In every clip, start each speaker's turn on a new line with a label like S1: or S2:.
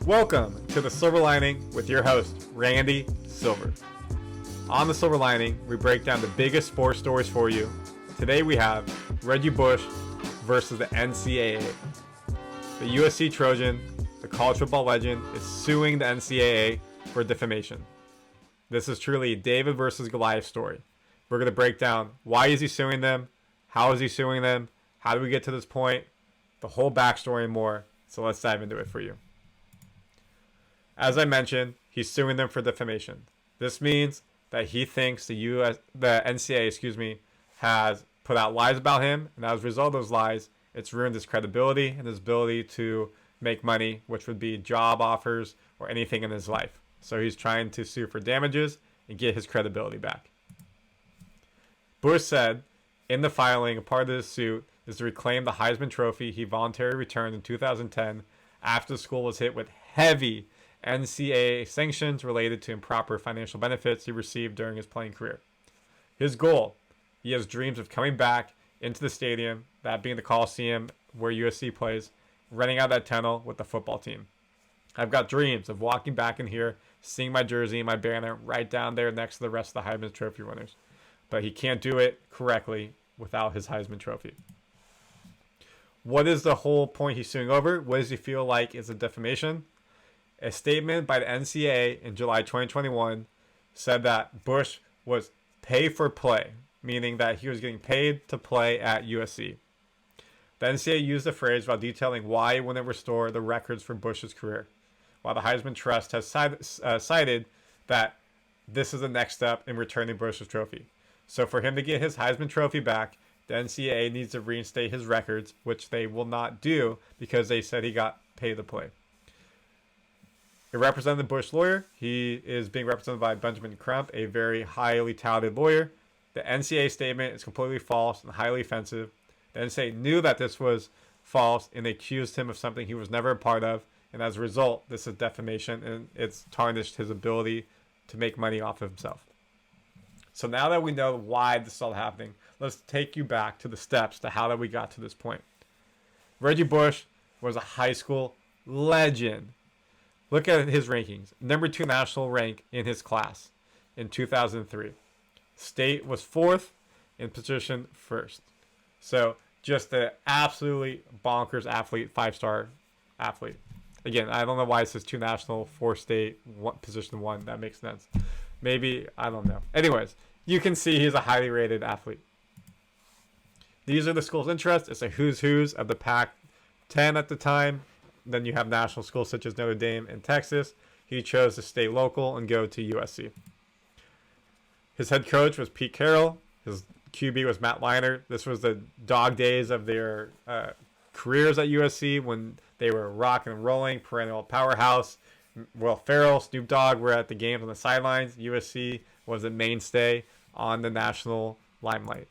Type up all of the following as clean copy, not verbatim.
S1: Welcome to The Silver Lining with your host, Randy Silver. On The Silver Lining, we break down the biggest sports stories for you. Today we have Reggie Bush versus the NCAA. The USC Trojan, the college football legend, is suing the NCAA for defamation. This is truly a David versus Goliath story. We're going to break down why is he suing them, how is he suing them, how do we get to this point, the whole backstory and more. So let's dive into it for you. As I mentioned, he's suing them for defamation. This means that he thinks the NCAA, has put out lies about him, and as a result of those lies, it's ruined his credibility and his ability to make money, which would be job offers or anything in his life. So he's trying to sue for damages and get his credibility back. Bush said in the filing, a part of this suit is to reclaim the Heisman Trophy he voluntarily returned in 2010 after the school was hit with heavy NCAA sanctions related to improper financial benefits he received during his playing career. His goal, he has dreams of coming back into the stadium, that being the Coliseum where USC plays, running out that tunnel with the football team. I've got dreams of walking back in here, seeing my jersey and my banner right down there next to the rest of the Heisman Trophy winners. But he can't do it correctly without his Heisman Trophy. What is the whole point he's suing over? What does he feel like is a defamation? A statement by the NCAA in July 2021 said that Bush was pay for play, meaning that he was getting paid to play at USC. The NCAA used the phrase while detailing why it wouldn't restore the records for Bush's career, while the Heisman Trust has cited that this is the next step in returning Bush's trophy. So for him to get his Heisman Trophy back, the NCAA needs to reinstate his records, which they will not do because they said he got paid to play. A representative Bush lawyer, he is being represented by Benjamin Crump, a very highly touted lawyer. The NCAA statement is completely false and highly offensive. The NCAA knew that this was false and they accused him of something he was never a part of. And as a result, this is defamation and it's tarnished his ability to make money off of himself. So now that we know why this is all happening, let's take you back to the steps to how that we got to this point. Reggie Bush was a high school legend. Look at his rankings. Number 2 national rank in his class in 2003. State was 4th and position 1st. So just an absolutely bonkers athlete, 5-star athlete. Again, I don't know why it says 2 national, 4 state, position 1. That makes sense. Maybe, I don't know. Anyways, you can see he's a highly rated athlete. These are the school's interests. It's a who's who's of the Pac-10 at the time. Then you have national schools such as Notre Dame and Texas. He chose to stay local and go to USC. His head coach was Pete Carroll. His QB was Matt Leinart. This was the dog days of their careers at USC when they were rocking and rolling, perennial powerhouse. Will Ferrell, Snoop Dogg were at the games on the sidelines. USC was a mainstay on the national limelight.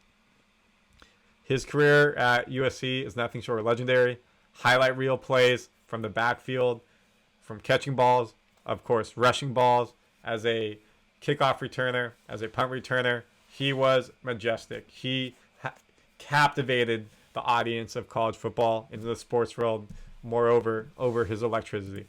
S1: His career at USC is nothing short of legendary. Highlight reel plays from the backfield, from catching balls, of course, rushing balls, as a kickoff returner, as a punt returner. He was majestic. He captivated the audience of college football into the sports world, moreover, over his electricity.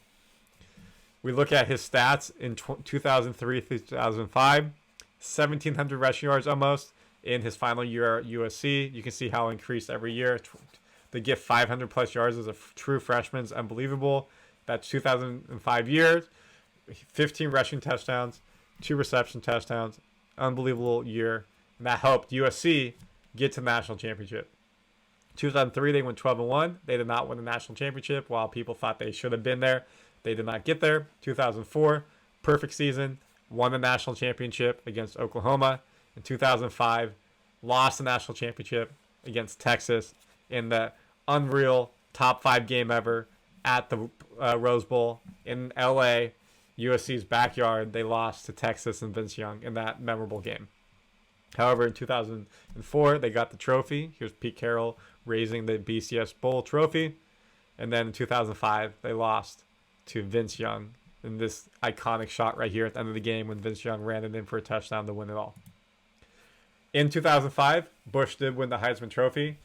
S1: We look at his stats in 2003 through 2005, 1,700 rushing yards almost in his final year at USC. You can see how it increased every year. To get 500 plus yards as a true freshman is unbelievable. That's 2005 year, 15 rushing touchdowns, 2 reception touchdowns, unbelievable year. And that helped USC get to the national championship. 2003, they went 12-1. They did not win the national championship while people thought they should have been there. They did not get there. 2004, perfect season, won the national championship against Oklahoma. In 2005, lost the national championship against Texas in the unreal top 5 game ever at the Rose Bowl in LA, USC's backyard. They lost to Texas and Vince Young in that memorable game. However, in 2004, they got the trophy. Here's Pete Carroll raising the BCS Bowl trophy. And then in 2005, they lost to Vince Young in this iconic shot right here at the end of the game when Vince Young ran it in for a touchdown to win it all. In 2005, Bush did win the Heisman Trophy.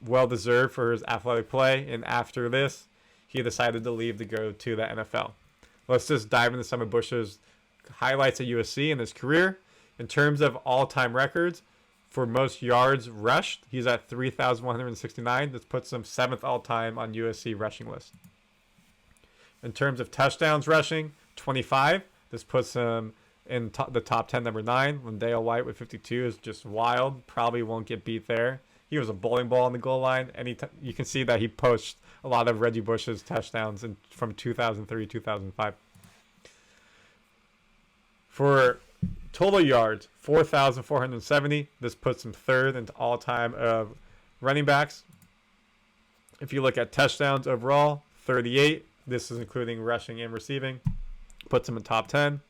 S1: Well deserved for his athletic play. And after this, he decided to leave to go to the NFL. Let's just dive into some of Bush's highlights at USC in his career. In terms of all-time records, for most yards rushed, he's at 3,169. This puts him 7th all-time on USC rushing list. In terms of touchdowns rushing, 25. This puts him in the top 10, number 9. Lindale White with 52 is just wild. Probably won't get beat there. He was a bowling ball on the goal line. You can see that he poached a lot of Reggie Bush's touchdowns from 2003 to 2005. For total yards, 4,470. This puts him 3rd into all-time of running backs. If you look at touchdowns overall, 38. This is including rushing and receiving. Puts him in top 10.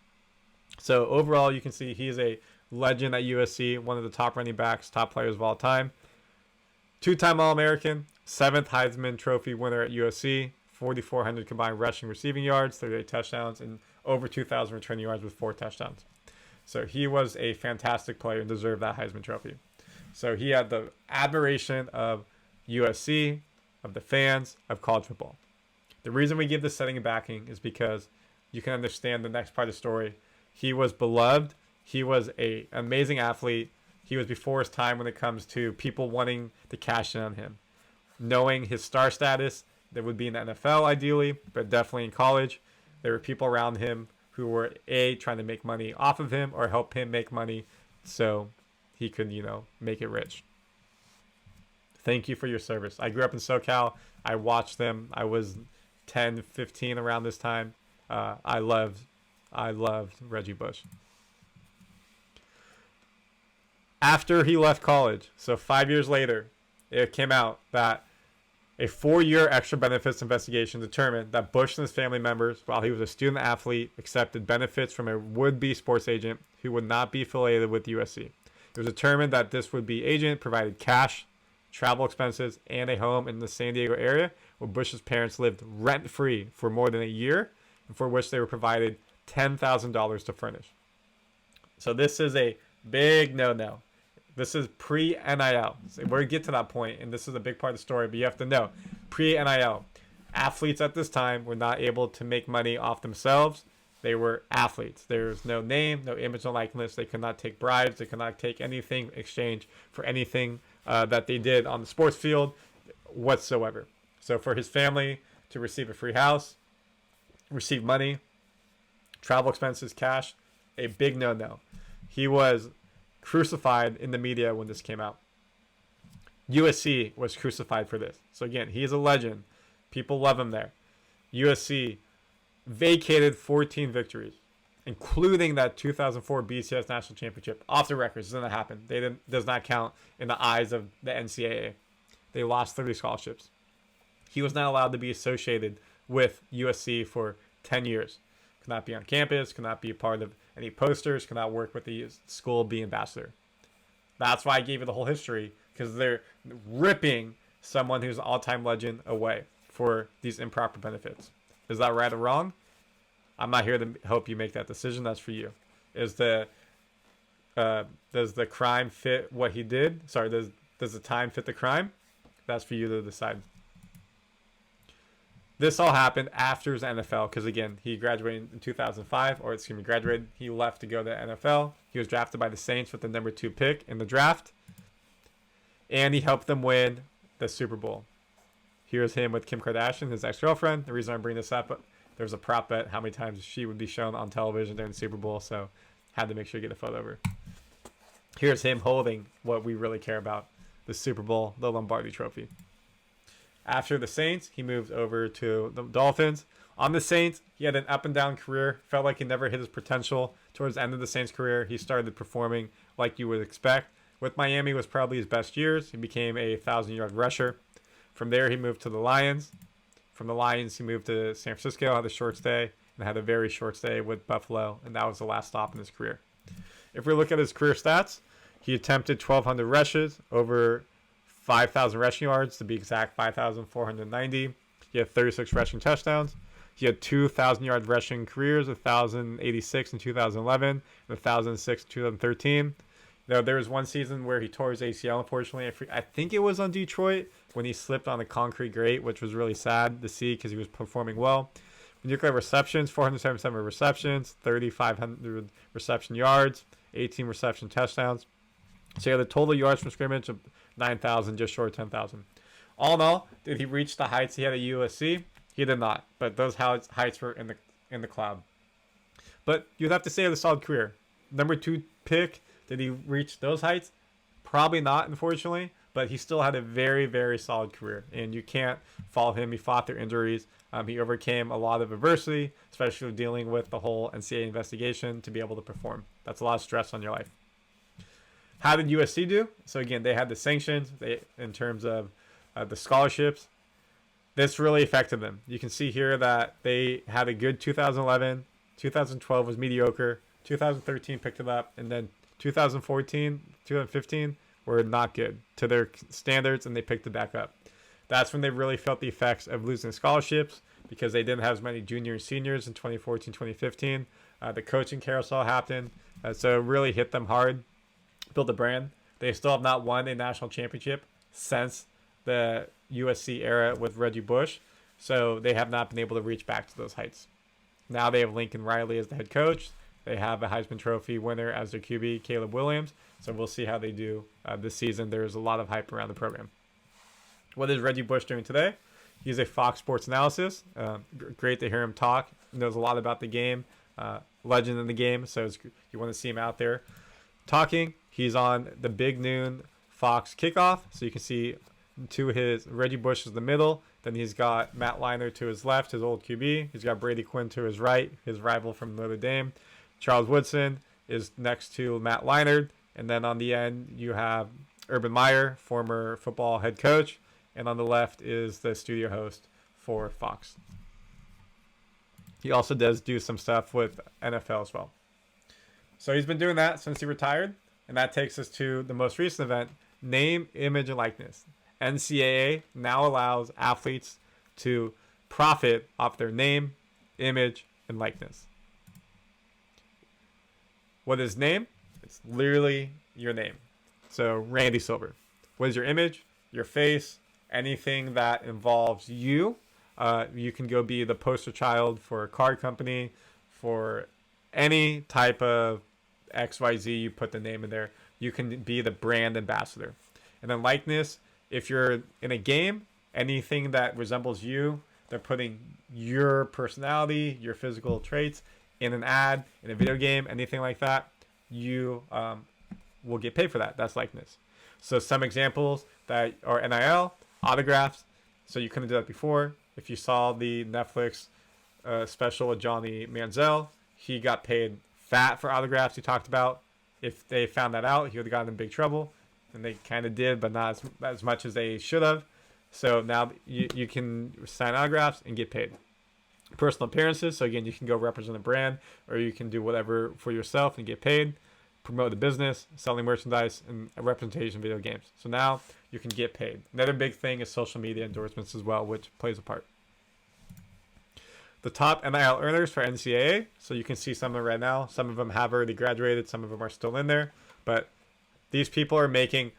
S1: So overall, you can see he's a legend at USC, one of the top running backs, top players of all time. 2-time All-American, 7th Heisman Trophy winner at USC, 4,400 combined rushing receiving yards, 38 touchdowns, and over 2,000 returning yards with 4 touchdowns. So he was a fantastic player and deserved that Heisman Trophy. So he had the admiration of USC, of the fans, of college football. The reason we give this setting and backing is because you can understand the next part of the story. He was beloved. He was an amazing athlete. He was before his time when it comes to people wanting to cash in on him. Knowing his star status, that would be in the NFL ideally, but definitely in college, there were people around him who were trying to make money off of him or help him make money so he could, make it rich. Thank you for your service. I grew up in SoCal. I watched them. I was 10, 15 around this time. I loved Reggie Bush. After he left college, so 5 years later, it came out that a 4-year extra benefits investigation determined that Bush and his family members, while he was a student athlete, accepted benefits from a would-be sports agent who would not be affiliated with USC. It was determined that this would-be agent provided cash, travel expenses, and a home in the San Diego area where Bush's parents lived rent-free for more than a year, and for which they were provided $10,000 to furnish. So this is a big no-no. This is pre-NIL. So we're going to get to that point, and this is a big part of the story, but you have to know, pre-NIL, athletes at this time were not able to make money off themselves. They were athletes. There's no name, no image, no likeness. They could not take bribes. They could not take anything in exchange for anything that they did on the sports field whatsoever. So for his family to receive a free house, receive money, travel expenses, cash, a big no-no. He was crucified in the media when this came out. USC was crucified for this. So again, he is a legend. People love him there. USC vacated 14 victories, including that 2004 BCS National Championship. Off the record, this doesn't happen. Does not count in the eyes of the NCAA. They lost 30 scholarships. He was not allowed to be associated with USC for 10 years. Could not be on campus, could not be a part of any posters, could not work with the school, be ambassador. That's why I gave you the whole history, because they're ripping someone who's an all-time legend away for these improper benefits. Is that right or wrong? I'm not here to help you make that decision. That's for you. Does the crime fit what he did? Sorry, does the time fit the crime? That's for you to decide. This all happened after his NFL because, again, he graduated in 2005, he left to go to the NFL. He was drafted by the Saints with the number 2 pick in the draft, and he helped them win the Super Bowl. Here's him with Kim Kardashian, his ex-girlfriend. The reason I bring this up, there was a prop bet how many times she would be shown on television during the Super Bowl, so had to make sure to get a photo of her. Here's him holding what we really care about, the Super Bowl, the Lombardi Trophy. After the Saints, he moved over to the Dolphins. On the Saints, he had an up-and-down career. Felt like he never hit his potential. Towards the end of the Saints' career, he started performing like you would expect. With Miami, was probably his best years. He became a 1,000-yard rusher. From there, he moved to the Lions. From the Lions, he moved to San Francisco, had a short stay, and had a very short stay with Buffalo, and that was the last stop in his career. If we look at his career stats, he attempted 1,200 rushes, over 5,000 rushing yards, to be exact, 5,490. He had 36 rushing touchdowns. He had 2,000-yard rushing careers, 1,086 in 2011, and 1,006 in 2013. There was one season where he tore his ACL, unfortunately. I think it was on Detroit when he slipped on a concrete grate, which was really sad to see because he was performing well. When you look at receptions, 477 receptions, 3,500 reception yards, 18 reception touchdowns. So he had a total yards from scrimmage of 9,000, just short of 10,000. All in all, did he reach the heights he had at USC? He did not, but those heights were in the cloud. But you'd have to say he had a solid career. Number 2 pick, did he reach those heights? Probably not, unfortunately, but he still had a very, very solid career, and you can't fault him. He fought through injuries. He overcame a lot of adversity, especially dealing with the whole NCAA investigation to be able to perform. That's a lot of stress on your life. How did USC do? So again, they had the sanctions in terms of the scholarships. This really affected them. You can see here that they had a good 2011. 2012 was mediocre. 2013 picked it up. And then 2014, 2015 were not good to their standards, and they picked it back up. That's when they really felt the effects of losing scholarships because they didn't have as many junior and seniors in 2014, 2015. The coaching carousel happened. So it really hit them hard. Build a brand. They still have not won a national championship since the USC era with Reggie Bush. So they have not been able to reach back to those heights. Now they have Lincoln Riley as the head coach. They have a Heisman Trophy winner as their QB, Caleb Williams. So we'll see how they do this season. There's a lot of hype around the program. What is Reggie Bush doing today? He's a Fox Sports analyst. Great to hear him talk. He knows a lot about the game. Legend in the game. So you want to see him out there talking. He's on the big noon Fox kickoff. So you can see to his Reggie Bush is the middle. Then he's got Matt Leinart to his left, his old QB. He's got Brady Quinn to his right, his rival from Notre Dame. Charles Woodson is next to Matt Leinart. And then on the end, you have Urban Meyer, former football head coach. And on the left is the studio host for Fox. He also does do some stuff with NFL as well. So he's been doing that since he retired. And that takes us to the most recent event, name, image, and likeness. NCAA now allows athletes to profit off their name, image, and likeness. What is name? It's literally your name. So Randy Silver. What is your image? Your face, anything that involves you. You can go be the poster child for a car company, for any type of XYZ, you put the name in there. You can be the brand ambassador. And then likeness, if you're in a game, anything that resembles you, they're putting your personality, your physical traits in an ad, in a video game, anything like that, you will get paid for that. That's likeness. So some examples that are NIL, autographs. So you couldn't do that before. If you saw the Netflix special with Johnny Manziel, he got paid fat for autographs he talked about. If they found that out, he would have gotten in big trouble. And they kind of did, but not as much as they should have. So now you can sign autographs and get paid. Personal appearances. So again, you can go represent a brand, or you can do whatever for yourself and get paid. Promote the business, selling merchandise, and a representation video games. So now you can get paid. Another big thing is social media endorsements as well, which plays a part. The top NIL earners for NCAA. So you can see some of them right now. Some of them have already graduated. Some of them are still in there. But these people are making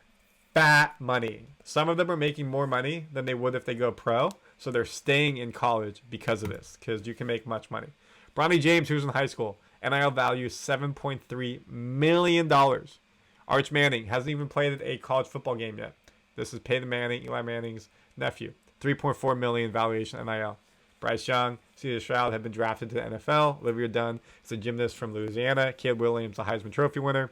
S1: fat money. Some of them are making more money than they would if they go pro. So they're staying in college because of this, because you can make much money. Bronny James, who's in high school, NIL value $7.3 million. Arch Manning hasn't even played a college football game yet. This is Peyton Manning, Eli Manning's nephew. $3.4 million valuation NIL. Bryce Young, C.J. Stroud have been drafted to the NFL. Olivia Dunn is a gymnast from Louisiana. Caleb Williams, a Heisman Trophy winner.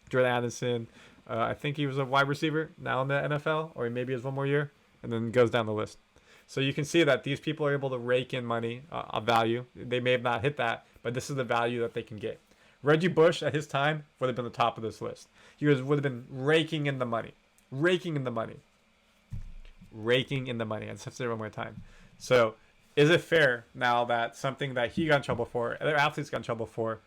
S1: Jordan Addison, I think he was a wide receiver now in the NFL, or maybe he has one more year, and then goes down the list. So you can see that these people are able to rake in money of value. They may have not hit that, but this is the value that they can get. Reggie Bush at his time would have been the top of this list. He would have been raking in the money. Raking in the money. Raking in the money. I just have to say it one more time. So is it fair now that something that he got in trouble for, other athletes got in trouble for,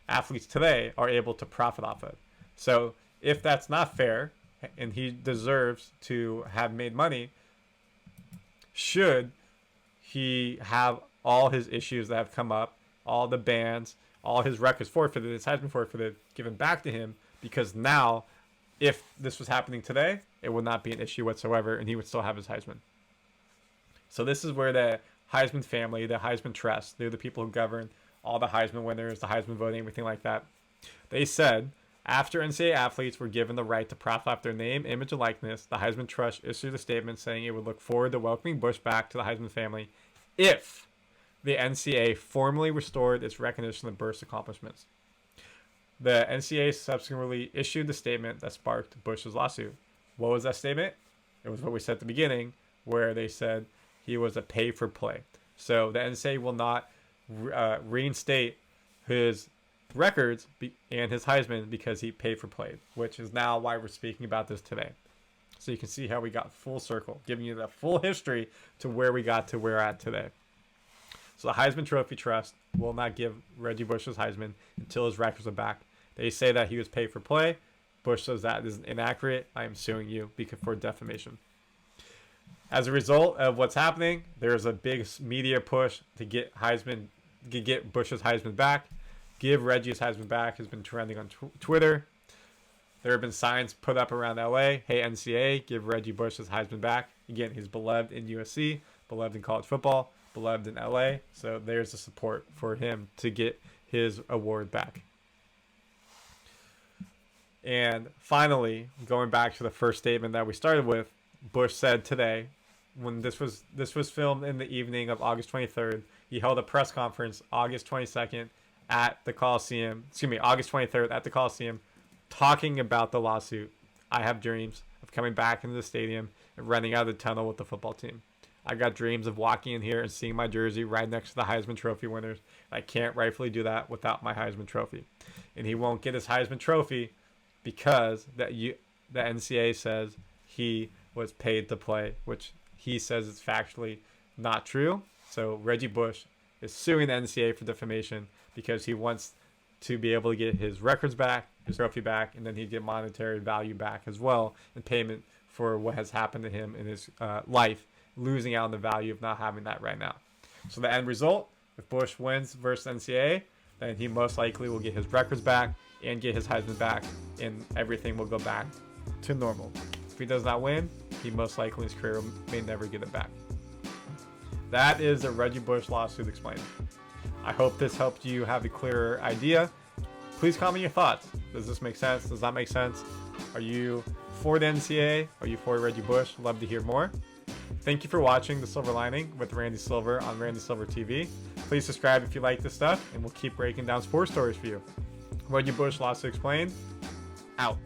S1: athletes today are able to profit off of? So if that's not fair and he deserves to have made money, should he have all his issues that have come up, all the bans, all his records forfeited, his Heisman forfeited, given back to him because now, if this was happening today, it would not be an issue whatsoever, and he would still have his Heisman. So this is where the Heisman family, the Heisman Trust, they're the people who govern all the Heisman winners, the Heisman voting, everything like that. They said, after NCAA athletes were given the right to profile after their name, image, and likeness, the Heisman Trust issued a statement saying it would look forward to welcoming Bush back to the Heisman family if the NCAA formally restored its recognition of Bush's accomplishments. The NCAA subsequently issued the statement that sparked Bush's lawsuit. What was that statement? It was what we said at the beginning, where they said he was a pay-for-play. So the NCAA will not reinstate his records and his Heisman because he paid for play, which is now why we're speaking about this today. So you can see how we got full circle, giving you the full history to where we got to where we're at today. So the Heisman Trophy Trust will not give Reggie Bush his Heisman until his records are back. They say that he was paid for play. Bush says that is inaccurate. I am suing you for defamation. As a result of what's happening, there's a big media push to get Bush's Heisman back. Give Reggie his Heisman back has been trending on Twitter. There have been signs put up around LA. Hey, NCAA, give Reggie Bush his Heisman back. Again, he's beloved in USC, beloved in college football, beloved in LA. So there's the support for him to get his award back. And finally, going back to the first statement that we started with, Bush said today, when this was filmed in the evening of August 23rd, he held a press conference August 22nd at the Coliseum, August 23rd at the Coliseum, talking about the lawsuit. I have dreams of coming back into the stadium and running out of the tunnel with the football team. I got dreams of walking in here and seeing my jersey right next to the Heisman Trophy winners. I can't rightfully do that without my Heisman Trophy. And he won't get his Heisman Trophy because the NCAA says he was paid to play, which he says is factually not true. So Reggie Bush is suing the NCAA for defamation because he wants to be able to get his records back, his trophy back, and then he'd get monetary value back as well in payment for what has happened to him in his life, losing out on the value of not having that right now. So the end result, if Bush wins versus NCAA, then he most likely will get his records back and get his Heisman back, and everything will go back to normal. If he does not win, he most likely in his career may never get it back. That is the Reggie Bush lawsuit explained. I hope this helped you have a clearer idea. Please comment your thoughts. Does this make sense? Does that make sense? Are you for the NCAA? Are you for Reggie Bush? Love to hear more. Thank you for watching The Silver Lining with Randy Silver on Randy Silver TV. Please subscribe if you like this stuff, and we'll keep breaking down sports stories for you. Reggie Bush lawsuit explained. Out.